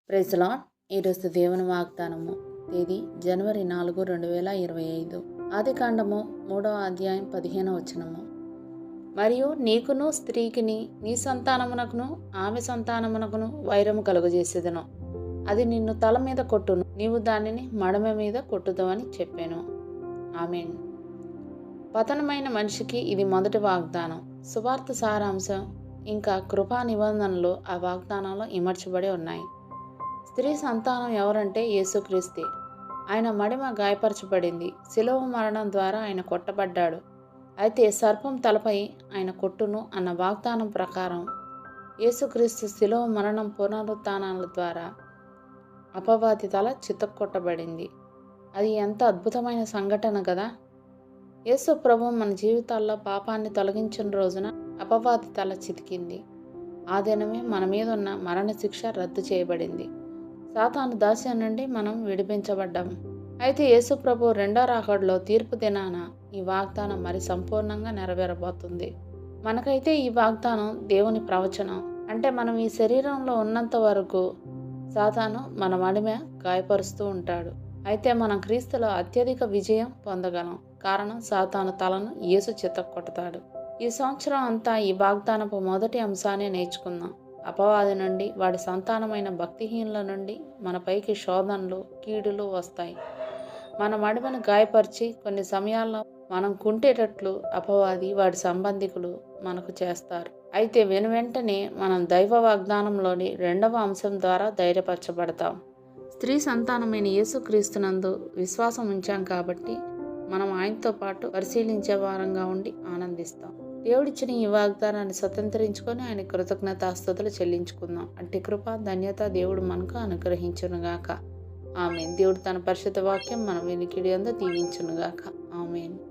Praise lord. ఈరోజు దేవుని వాగ్దానము తేదీ జనవరి 4, 2025. ఆదికాండము 3వ అధ్యాయం 15వ వచనము. మరియు నీకును స్త్రీకిని నీ సంతానమునకును ఆమె సంతానమునకును వైరము కలుగజేసేదను. అది నిన్ను తల మీద కొట్టును, నీవు దానిని మడమ మీద కొట్టుదవు అని చెప్పాను. ఆమేన్. పతనమైన మనిషికి ఇది మొదటి వాగ్దానం. సువార్త సారాంశం ఇంకా కృపా నిబంధనలు ఆ వాగ్దానంలో ఇమర్చబడి ఉన్నాయి. స్త్రీ సంతానం ఎవరంటే యేసుక్రీస్తే. ఆయన మడిమ గాయపరచబడింది. శిలువ మరణం ద్వారా ఆయన కొట్టబడ్డాడు. అయితే సర్పం తలపై ఆయన కొట్టును అన్న వాగ్దానం ప్రకారం యేసుక్రీస్తు శిలువ మరణం పునరుత్థానాల ద్వారా అపవాది తల చితక్కొట్టబడింది. అది ఎంత అద్భుతమైన సంఘటన కదా. యేసు ప్రభు మన జీవితాల్లో పాపాన్ని తొలగించిన రోజున అపవాది తల చితికింది. ఆ దినమే మన మీద ఉన్న మరణశిక్ష రద్దు చేయబడింది. సాతాను దాస్యం నుండి మనం విడిపించబడ్డాము. అయితే యేసు ప్రభు రెండో రాకడలో తీర్పు దినాన ఈ వాగ్దానం మరి సంపూర్ణంగా నెరవేరబోతుంది. మనకైతే ఈ వాగ్దానం దేవుని ప్రవచనం. అంటే మనం ఈ శరీరంలో ఉన్నంత వరకు సాతాను మన మడిమ గాయపరుస్తూ ఉంటాడు. అయితే మనం క్రీస్తులో అత్యధిక విజయం పొందగలం. కారణం సాతాను తలను యేసు చితక్కొడతాడు. ఈ సంవత్సరం అంతా ఈ వాగ్దానపు మొదటి అంశాన్ని నేర్చుకుందాం. అపవాది నుండి, వాడి సంతానమైన భక్తిహీనుల నుండి మనపైకి శోధనలు, కీడులు వస్తాయి. మన మడిమను గాయపరిచి కొన్ని సమయాల్లో మనం కుంటేటట్లు అపవాది, వాడి సంబంధికులు మనకు చేస్తారు. అయితే వెనువెంటనే మనం దైవ వాగ్దానంలోని రెండవ అంశం ద్వారా ధైర్యపరచబడతాం. స్త్రీ సంతానమైన యేసుక్రీస్తునందు విశ్వాసం ఉంచాం కాబట్టి మనం ఆయనతో పాటు పరిశీలించే వారంగా ఉండి ఆనందిస్తాం. దేవుడిచ్చిన ఈ వాగ్దానాన్ని స్వతంత్రించుకొని ఆయన కృతజ్ఞతాస్తుతులు చెల్లించుకుందాం. అట్టి కృప, ధన్యత దేవుడు మనకు అనుగ్రహించునుగాక. ఆమేన్. దేవుడు తన పరిశుద్ధ వాక్యం మన వినికిడి యందు దీవించునుగాక. ఆమేన్.